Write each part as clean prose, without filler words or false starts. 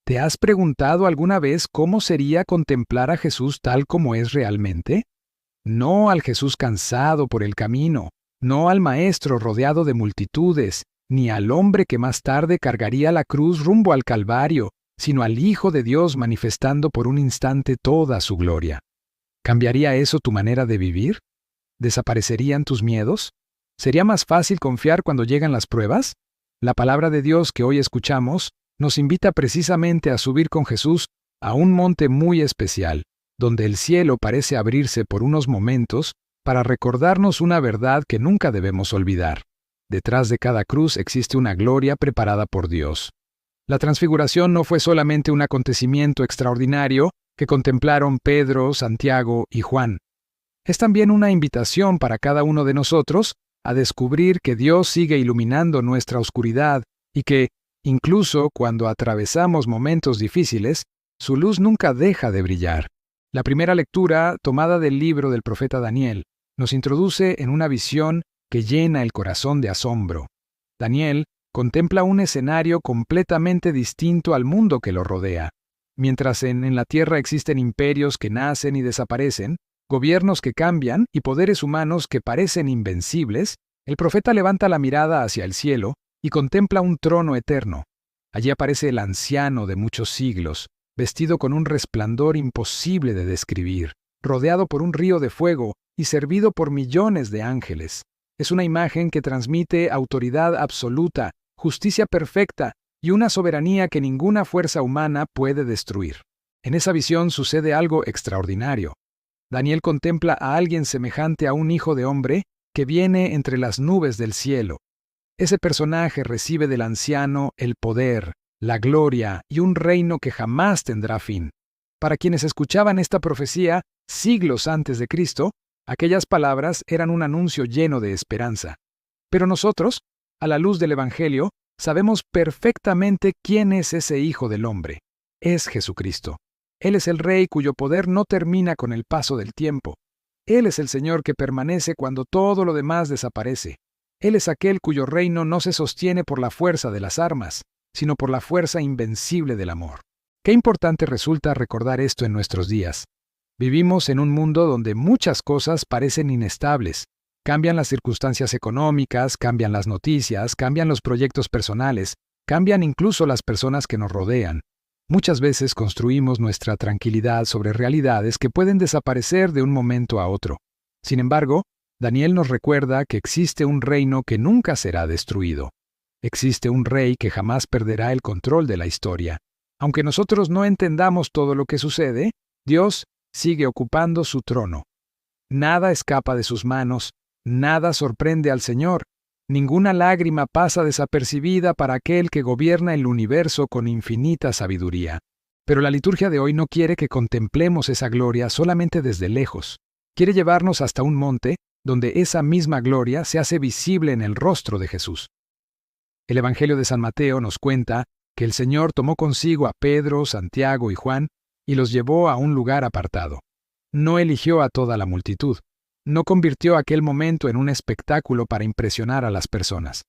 ¿Te has preguntado alguna vez cómo sería contemplar a Jesús tal como es realmente? No al Jesús cansado por el camino, no al Maestro rodeado de multitudes, ni al hombre que más tarde cargaría la cruz rumbo al Calvario, sino al Hijo de Dios manifestando por un instante toda su gloria. ¿Cambiaría eso tu manera de vivir? ¿Desaparecerían tus miedos? ¿Sería más fácil confiar cuando llegan las pruebas? La palabra de Dios que hoy escuchamos nos invita precisamente a subir con Jesús a un monte muy especial, donde el cielo parece abrirse por unos momentos para recordarnos una verdad que nunca debemos olvidar. Detrás de cada cruz existe una gloria preparada por Dios. La transfiguración no fue solamente un acontecimiento extraordinario que contemplaron Pedro, Santiago y Juan. Es también una invitación para cada uno de nosotros a descubrir que Dios sigue iluminando nuestra oscuridad y que, incluso cuando atravesamos momentos difíciles, su luz nunca deja de brillar. La primera lectura, tomada del libro del profeta Daniel, nos introduce en una visión que llena el corazón de asombro. Daniel contempla un escenario completamente distinto al mundo que lo rodea. Mientras en la tierra existen imperios que nacen y desaparecen, gobiernos que cambian y poderes humanos que parecen invencibles, el profeta levanta la mirada hacia el cielo y contempla un trono eterno. Allí aparece el anciano de muchos siglos, vestido con un resplandor imposible de describir, rodeado por un río de fuego y servido por millones de ángeles. Es una imagen que transmite autoridad absoluta, justicia perfecta y una soberanía que ninguna fuerza humana puede destruir. En esa visión sucede algo extraordinario. Daniel contempla a alguien semejante a un hijo de hombre que viene entre las nubes del cielo. Ese personaje recibe del anciano el poder, la gloria y un reino que jamás tendrá fin. Para quienes escuchaban esta profecía siglos antes de Cristo, aquellas palabras eran un anuncio lleno de esperanza. Pero nosotros, a la luz del Evangelio, sabemos perfectamente quién es ese Hijo del Hombre. Es Jesucristo. Él es el Rey cuyo poder no termina con el paso del tiempo. Él es el Señor que permanece cuando todo lo demás desaparece. Él es aquel cuyo reino no se sostiene por la fuerza de las armas, sino por la fuerza invencible del amor. Qué importante resulta recordar esto en nuestros días. Vivimos en un mundo donde muchas cosas parecen inestables. Cambian las circunstancias económicas, cambian las noticias, cambian los proyectos personales, cambian incluso las personas que nos rodean. Muchas veces construimos nuestra tranquilidad sobre realidades que pueden desaparecer de un momento a otro. Sin embargo, Daniel nos recuerda que existe un reino que nunca será destruido. Existe un rey que jamás perderá el control de la historia. Aunque nosotros no entendamos todo lo que sucede, Dios sigue ocupando su trono. Nada escapa de sus manos, nada sorprende al Señor. Ninguna lágrima pasa desapercibida para aquel que gobierna el universo con infinita sabiduría. Pero la liturgia de hoy no quiere que contemplemos esa gloria solamente desde lejos. Quiere llevarnos hasta un monte donde esa misma gloria se hace visible en el rostro de Jesús. El Evangelio de San Mateo nos cuenta que el Señor tomó consigo a Pedro, Santiago y Juan y los llevó a un lugar apartado. No eligió a toda la multitud. No convirtió aquel momento en un espectáculo para impresionar a las personas.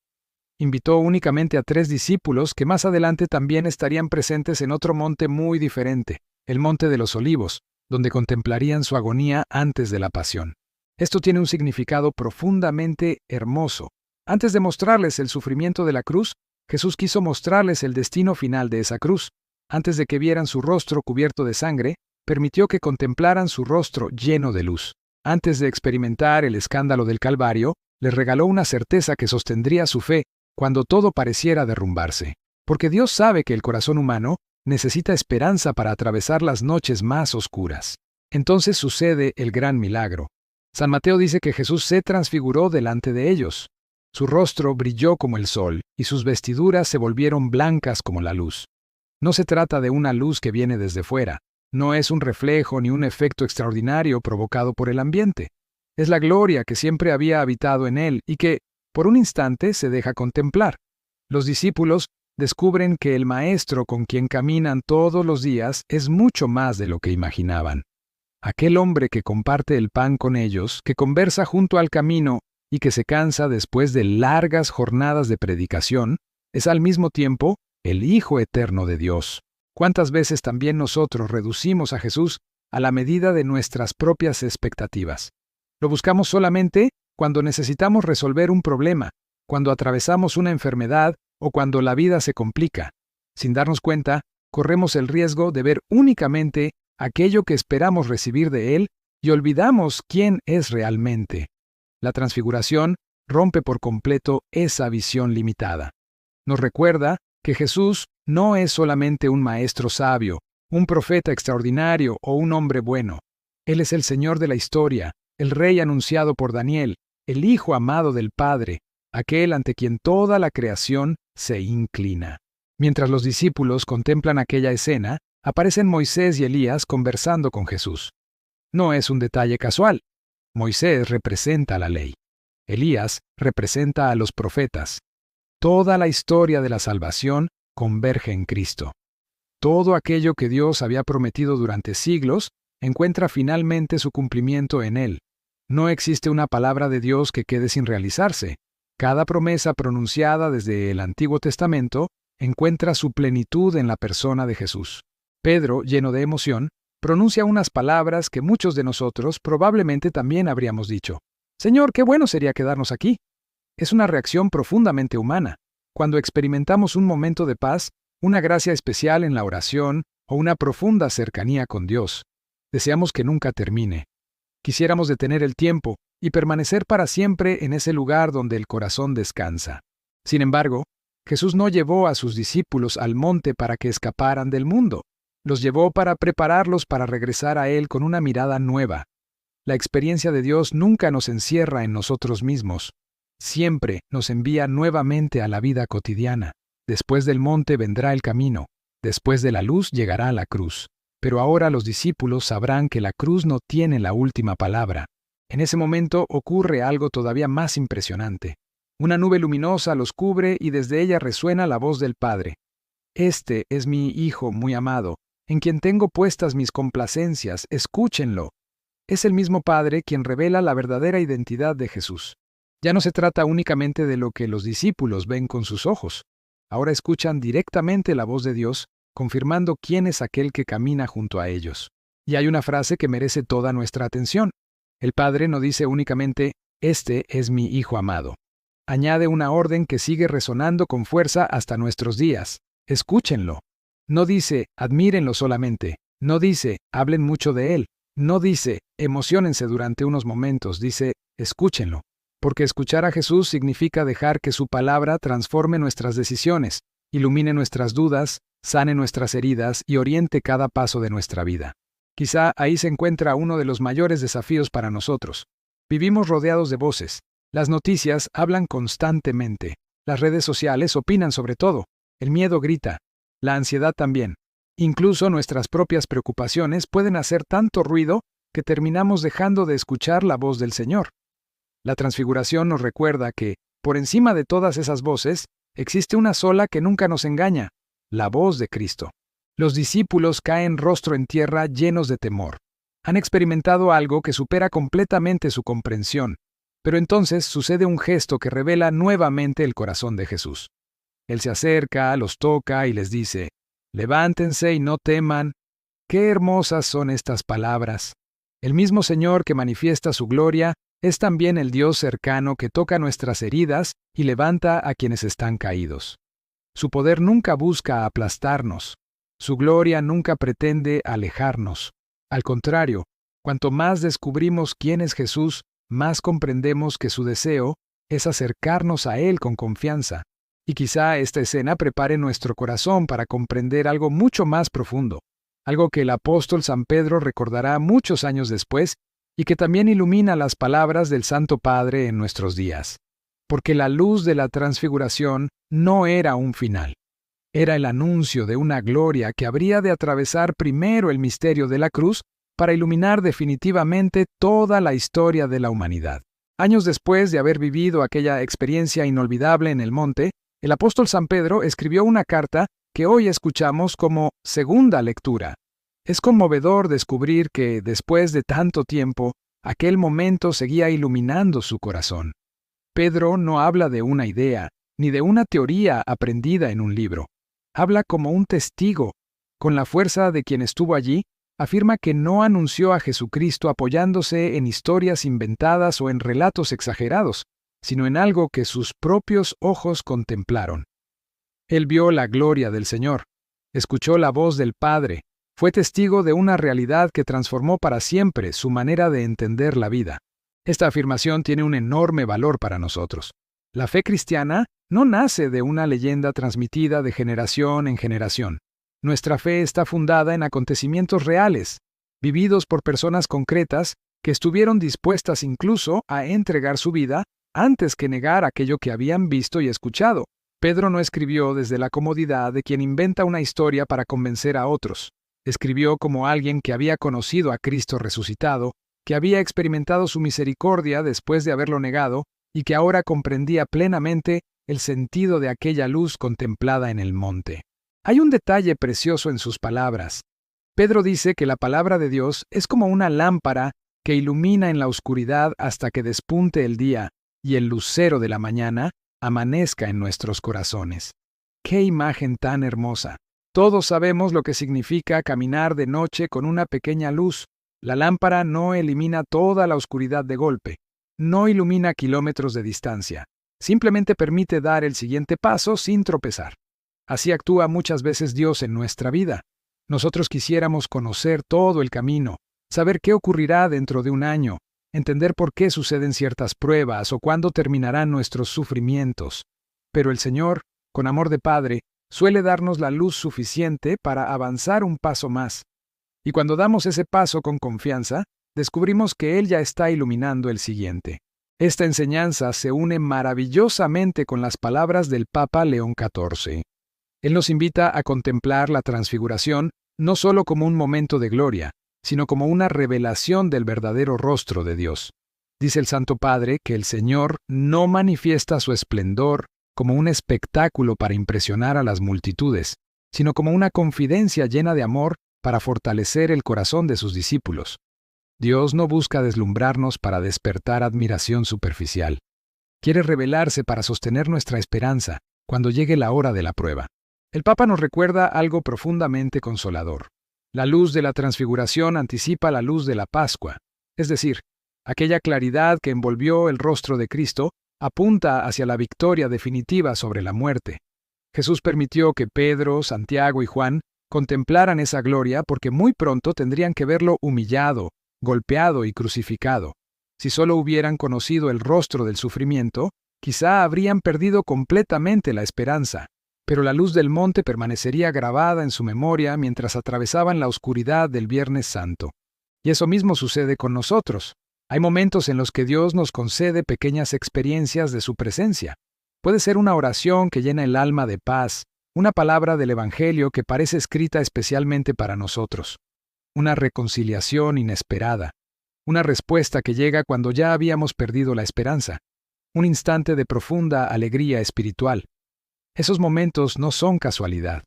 Invitó únicamente a 3 discípulos que más adelante también estarían presentes en otro monte muy diferente, el Monte de los Olivos, donde contemplarían su agonía antes de la pasión. Esto tiene un significado profundamente hermoso. Antes de mostrarles el sufrimiento de la cruz, Jesús quiso mostrarles el destino final de esa cruz. Antes de que vieran su rostro cubierto de sangre, permitió que contemplaran su rostro lleno de luz. Antes de experimentar el escándalo del Calvario, les regaló una certeza que sostendría su fe cuando todo pareciera derrumbarse. Porque Dios sabe que el corazón humano necesita esperanza para atravesar las noches más oscuras. Entonces sucede el gran milagro. San Mateo dice que Jesús se transfiguró delante de ellos. Su rostro brilló como el sol y sus vestiduras se volvieron blancas como la luz. No se trata de una luz que viene desde fuera. No es un reflejo ni un efecto extraordinario provocado por el ambiente. Es la gloria que siempre había habitado en él y que, por un instante, se deja contemplar. Los discípulos descubren que el Maestro con quien caminan todos los días es mucho más de lo que imaginaban. Aquel hombre que comparte el pan con ellos, que conversa junto al camino y que se cansa después de largas jornadas de predicación, es al mismo tiempo el Hijo eterno de Dios. ¿Cuántas veces también nosotros reducimos a Jesús a la medida de nuestras propias expectativas? Lo buscamos solamente cuando necesitamos resolver un problema, cuando atravesamos una enfermedad o cuando la vida se complica. Sin darnos cuenta, corremos el riesgo de ver únicamente aquello que esperamos recibir de Él y olvidamos quién es realmente. La transfiguración rompe por completo esa visión limitada. Nos recuerda que Jesús no es solamente un maestro sabio, un profeta extraordinario o un hombre bueno. Él es el Señor de la historia, el Rey anunciado por Daniel, el Hijo amado del Padre, aquel ante quien toda la creación se inclina. Mientras los discípulos contemplan aquella escena, aparecen Moisés y Elías conversando con Jesús. No es un detalle casual. Moisés representa la ley. Elías representa a los profetas. Toda la historia de la salvación converge en Cristo. Todo aquello que Dios había prometido durante siglos encuentra finalmente su cumplimiento en Él. No existe una palabra de Dios que quede sin realizarse. Cada promesa pronunciada desde el Antiguo Testamento encuentra su plenitud en la persona de Jesús. Pedro, lleno de emoción, pronuncia unas palabras que muchos de nosotros probablemente también habríamos dicho. Señor, qué bueno sería quedarnos aquí. Es una reacción profundamente humana. Cuando experimentamos un momento de paz, una gracia especial en la oración o una profunda cercanía con Dios, deseamos que nunca termine. Quisiéramos detener el tiempo y permanecer para siempre en ese lugar donde el corazón descansa. Sin embargo, Jesús no llevó a sus discípulos al monte para que escaparan del mundo. Los llevó para prepararlos para regresar a Él con una mirada nueva. La experiencia de Dios nunca nos encierra en nosotros mismos. Siempre nos envía nuevamente a la vida cotidiana. Después del monte vendrá el camino. Después de la luz llegará la cruz. Pero ahora los discípulos sabrán que la cruz no tiene la última palabra. En ese momento ocurre algo todavía más impresionante. Una nube luminosa los cubre y desde ella resuena la voz del Padre. Este es mi Hijo muy amado, en quien tengo puestas mis complacencias, escúchenlo. Es el mismo Padre quien revela la verdadera identidad de Jesús. Ya no se trata únicamente de lo que los discípulos ven con sus ojos. Ahora escuchan directamente la voz de Dios, confirmando quién es aquel que camina junto a ellos. Y hay una frase que merece toda nuestra atención. El Padre no dice únicamente, «Este es mi Hijo amado». Añade una orden que sigue resonando con fuerza hasta nuestros días. Escúchenlo. No dice, admírenlo solamente. No dice, hablen mucho de él. No dice, emociónense durante unos momentos. Dice, escúchenlo. Porque escuchar a Jesús significa dejar que su palabra transforme nuestras decisiones, ilumine nuestras dudas, sane nuestras heridas y oriente cada paso de nuestra vida. Quizá ahí se encuentra uno de los mayores desafíos para nosotros. Vivimos rodeados de voces. Las noticias hablan constantemente. Las redes sociales opinan sobre todo. El miedo grita. La ansiedad también. Incluso nuestras propias preocupaciones pueden hacer tanto ruido que terminamos dejando de escuchar la voz del Señor. La transfiguración nos recuerda que, por encima de todas esas voces, existe una sola que nunca nos engaña, la voz de Cristo. Los discípulos caen rostro en tierra llenos de temor. Han experimentado algo que supera completamente su comprensión, pero entonces sucede un gesto que revela nuevamente el corazón de Jesús. Él se acerca, los toca y les dice, «Levántense y no teman». ¡Qué hermosas son estas palabras! El mismo Señor que manifiesta su gloria es también el Dios cercano que toca nuestras heridas y levanta a quienes están caídos. Su poder nunca busca aplastarnos. Su gloria nunca pretende alejarnos. Al contrario, cuanto más descubrimos quién es Jesús, más comprendemos que su deseo es acercarnos a Él con confianza. Y quizá esta escena prepare nuestro corazón para comprender algo mucho más profundo, algo que el apóstol San Pedro recordará muchos años después y que también ilumina las palabras del Santo Padre en nuestros días. Porque la luz de la transfiguración no era un final. Era el anuncio de una gloria que habría de atravesar primero el misterio de la cruz para iluminar definitivamente toda la historia de la humanidad. Años después de haber vivido aquella experiencia inolvidable en el monte, el apóstol San Pedro escribió una carta que hoy escuchamos como segunda lectura. Es conmovedor descubrir que, después de tanto tiempo, aquel momento seguía iluminando su corazón. Pedro no habla de una idea, ni de una teoría aprendida en un libro. Habla como un testigo, con la fuerza de quien estuvo allí, afirma que no anunció a Jesucristo apoyándose en historias inventadas o en relatos exagerados, sino en algo que sus propios ojos contemplaron. Él vio la gloria del Señor, escuchó la voz del Padre, fue testigo de una realidad que transformó para siempre su manera de entender la vida. Esta afirmación tiene un enorme valor para nosotros. La fe cristiana no nace de una leyenda transmitida de generación en generación. Nuestra fe está fundada en acontecimientos reales, vividos por personas concretas que estuvieron dispuestas incluso a entregar su vida antes que negar aquello que habían visto y escuchado. Pedro no escribió desde la comodidad de quien inventa una historia para convencer a otros. Escribió como alguien que había conocido a Cristo resucitado, que había experimentado su misericordia después de haberlo negado y que ahora comprendía plenamente el sentido de aquella luz contemplada en el monte. Hay un detalle precioso en sus palabras. Pedro dice que la palabra de Dios es como una lámpara que ilumina en la oscuridad hasta que despunte el día y el lucero de la mañana amanezca en nuestros corazones. ¡Qué imagen tan hermosa! Todos sabemos lo que significa caminar de noche con una pequeña luz. La lámpara no elimina toda la oscuridad de golpe, no ilumina kilómetros de distancia, simplemente permite dar el siguiente paso sin tropezar. Así actúa muchas veces Dios en nuestra vida. Nosotros quisiéramos conocer todo el camino, saber qué ocurrirá dentro de un año, entender por qué suceden ciertas pruebas o cuándo terminarán nuestros sufrimientos. Pero el Señor, con amor de Padre, suele darnos la luz suficiente para avanzar un paso más. Y cuando damos ese paso con confianza, descubrimos que Él ya está iluminando el siguiente. Esta enseñanza se une maravillosamente con las palabras del Papa León XIV. Él nos invita a contemplar la transfiguración no solo como un momento de gloria, sino como una revelación del verdadero rostro de Dios. Dice el Santo Padre que el Señor no manifiesta su esplendor como un espectáculo para impresionar a las multitudes, sino como una confidencia llena de amor para fortalecer el corazón de sus discípulos. Dios no busca deslumbrarnos para despertar admiración superficial. Quiere revelarse para sostener nuestra esperanza cuando llegue la hora de la prueba. El Papa nos recuerda algo profundamente consolador. La luz de la transfiguración anticipa la luz de la Pascua, es decir, aquella claridad que envolvió el rostro de Cristo apunta hacia la victoria definitiva sobre la muerte. Jesús permitió que Pedro, Santiago y Juan contemplaran esa gloria porque muy pronto tendrían que verlo humillado, golpeado y crucificado. Si solo hubieran conocido el rostro del sufrimiento, quizá habrían perdido completamente la esperanza, pero la luz del monte permanecería grabada en su memoria mientras atravesaban la oscuridad del Viernes Santo. Y eso mismo sucede con nosotros. Hay momentos en los que Dios nos concede pequeñas experiencias de su presencia. Puede ser una oración que llena el alma de paz, una palabra del Evangelio que parece escrita especialmente para nosotros, una reconciliación inesperada, una respuesta que llega cuando ya habíamos perdido la esperanza, un instante de profunda alegría espiritual. Esos momentos no son casualidad.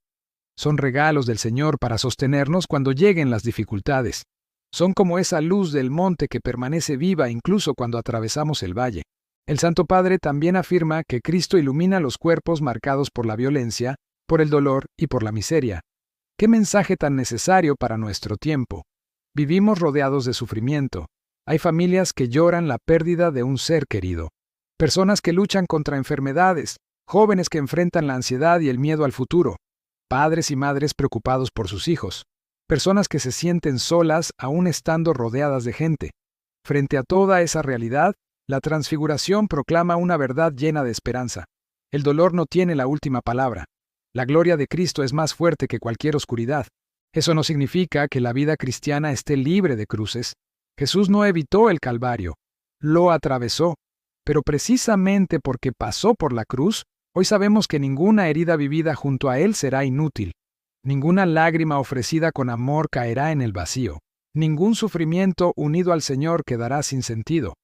Son regalos del Señor para sostenernos cuando lleguen las dificultades. Son como esa luz del monte que permanece viva incluso cuando atravesamos el valle. El Santo Padre también afirma que Cristo ilumina los cuerpos marcados por la violencia, por el dolor y por la miseria. ¡Qué mensaje tan necesario para nuestro tiempo! Vivimos rodeados de sufrimiento. Hay familias que lloran la pérdida de un ser querido. Personas que luchan contra enfermedades, jóvenes que enfrentan la ansiedad y el miedo al futuro, padres y madres preocupados por sus hijos, personas que se sienten solas aún estando rodeadas de gente. Frente a toda esa realidad, la transfiguración proclama una verdad llena de esperanza. El dolor no tiene la última palabra. La gloria de Cristo es más fuerte que cualquier oscuridad. Eso no significa que la vida cristiana esté libre de cruces. Jesús no evitó el Calvario, lo atravesó, pero precisamente porque pasó por la cruz, hoy sabemos que ninguna herida vivida junto a Él será inútil. Ninguna lágrima ofrecida con amor caerá en el vacío. Ningún sufrimiento unido al Señor quedará sin sentido.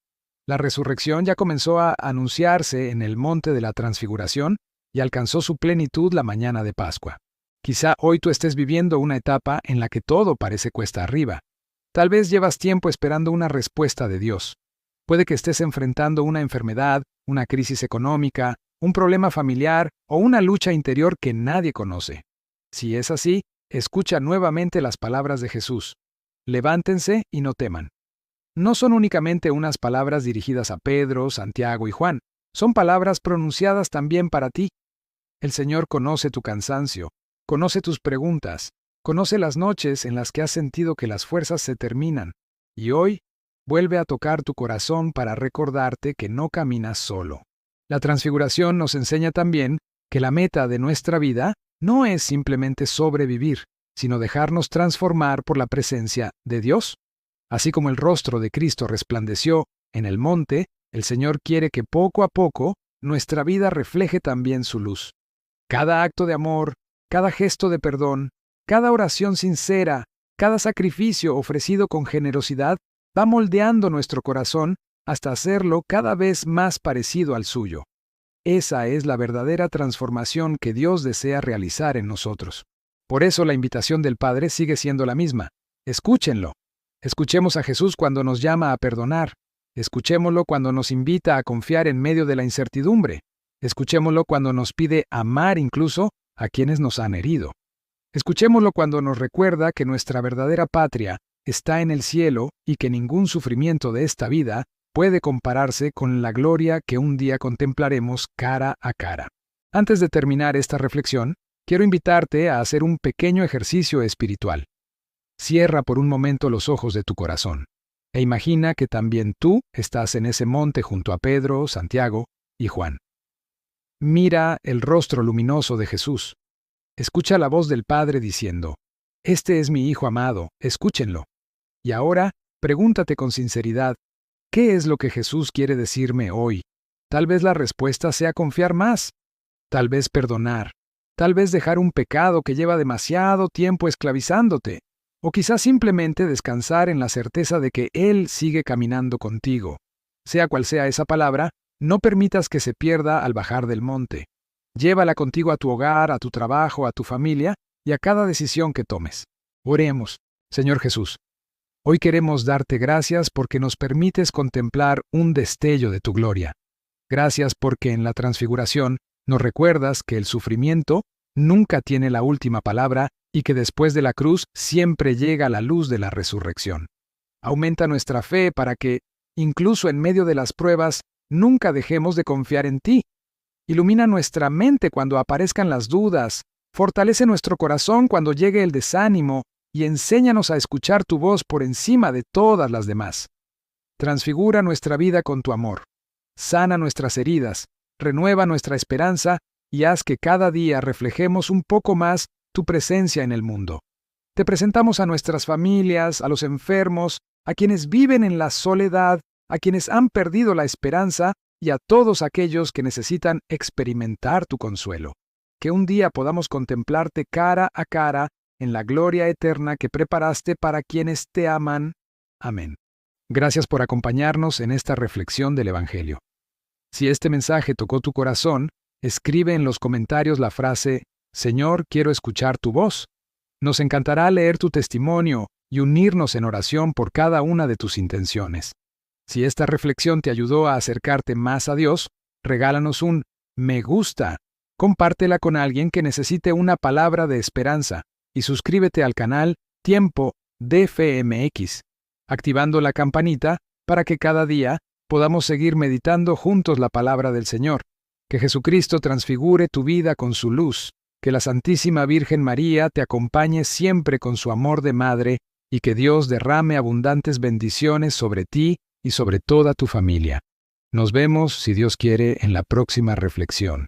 La resurrección ya comenzó a anunciarse en el monte de la Transfiguración y alcanzó su plenitud la mañana de Pascua. Quizá hoy tú estés viviendo una etapa en la que todo parece cuesta arriba. Tal vez llevas tiempo esperando una respuesta de Dios. Puede que estés enfrentando una enfermedad, una crisis económica, un problema familiar o una lucha interior que nadie conoce. Si es así, Escucha nuevamente las palabras de Jesús. Levántense y no teman. No son únicamente unas palabras dirigidas a Pedro, Santiago y Juan. Son palabras pronunciadas también para ti. El Señor conoce tu cansancio, conoce tus preguntas, conoce las noches en las que has sentido que las fuerzas se terminan, y hoy vuelve a tocar tu corazón para recordarte que no caminas solo. La transfiguración nos enseña también que la meta de nuestra vida no es simplemente sobrevivir, sino dejarnos transformar por la presencia de Dios. Así como el rostro de Cristo resplandeció en el monte, el Señor quiere que poco a poco nuestra vida refleje también su luz. Cada acto de amor, cada gesto de perdón, cada oración sincera, cada sacrificio ofrecido con generosidad va moldeando nuestro corazón hasta hacerlo cada vez más parecido al suyo. Esa es la verdadera transformación que Dios desea realizar en nosotros. Por eso la invitación del Padre sigue siendo la misma. Escúchenlo. Escuchemos a Jesús cuando nos llama a perdonar. Escuchémoslo cuando nos invita a confiar en medio de la incertidumbre. Escuchémoslo cuando nos pide amar incluso a quienes nos han herido. Escuchémoslo cuando nos recuerda que nuestra verdadera patria está en el cielo y que ningún sufrimiento de esta vida puede compararse con la gloria que un día contemplaremos cara a cara. Antes de terminar esta reflexión, quiero invitarte a hacer un pequeño ejercicio espiritual. Cierra por un momento los ojos de tu corazón e imagina que también tú estás en ese monte junto a Pedro, Santiago y Juan. Mira el rostro luminoso de Jesús. Escucha la voz del Padre diciendo, «Este es mi Hijo amado, escúchenlo». Y ahora, pregúntate con sinceridad, ¿qué es lo que Jesús quiere decirme hoy? Tal vez la respuesta sea confiar más, tal vez perdonar, tal vez dejar un pecado que lleva demasiado tiempo esclavizándote, o quizás simplemente descansar en la certeza de que Él sigue caminando contigo. Sea cual sea esa palabra, no permitas que se pierda al bajar del monte. Llévala contigo a tu hogar, a tu trabajo, a tu familia y a cada decisión que tomes. Oremos, Señor Jesús. Hoy queremos darte gracias porque nos permites contemplar un destello de tu gloria. Gracias porque en la transfiguración nos recuerdas que el sufrimiento nunca tiene la última palabra y que después de la cruz siempre llega la luz de la resurrección. Aumenta nuestra fe para que, incluso en medio de las pruebas, nunca dejemos de confiar en ti. Ilumina nuestra mente cuando aparezcan las dudas, fortalece nuestro corazón cuando llegue el desánimo y enséñanos a escuchar tu voz por encima de todas las demás. Transfigura nuestra vida con tu amor. Sana nuestras heridas, renueva nuestra esperanza y haz que cada día reflejemos un poco más tu presencia en el mundo. Te presentamos a nuestras familias, a los enfermos, a quienes viven en la soledad, a quienes han perdido la esperanza y a todos aquellos que necesitan experimentar tu consuelo. Que un día podamos contemplarte cara a cara en la gloria eterna que preparaste para quienes te aman. Amén. Gracias por acompañarnos en esta reflexión del Evangelio. Si este mensaje tocó tu corazón, escribe en los comentarios la frase, «Señor, quiero escuchar tu voz». Nos encantará leer tu testimonio y unirnos en oración por cada una de tus intenciones. Si esta reflexión te ayudó a acercarte más a Dios, regálanos un me gusta, compártela con alguien que necesite una palabra de esperanza y suscríbete al canal Tiempo DFMX, activando la campanita para que cada día podamos seguir meditando juntos la palabra del Señor. Que Jesucristo transfigure tu vida con su luz, que la Santísima Virgen María te acompañe siempre con su amor de madre y que Dios derrame abundantes bendiciones sobre ti y sobre toda tu familia. Nos vemos, si Dios quiere, en la próxima reflexión.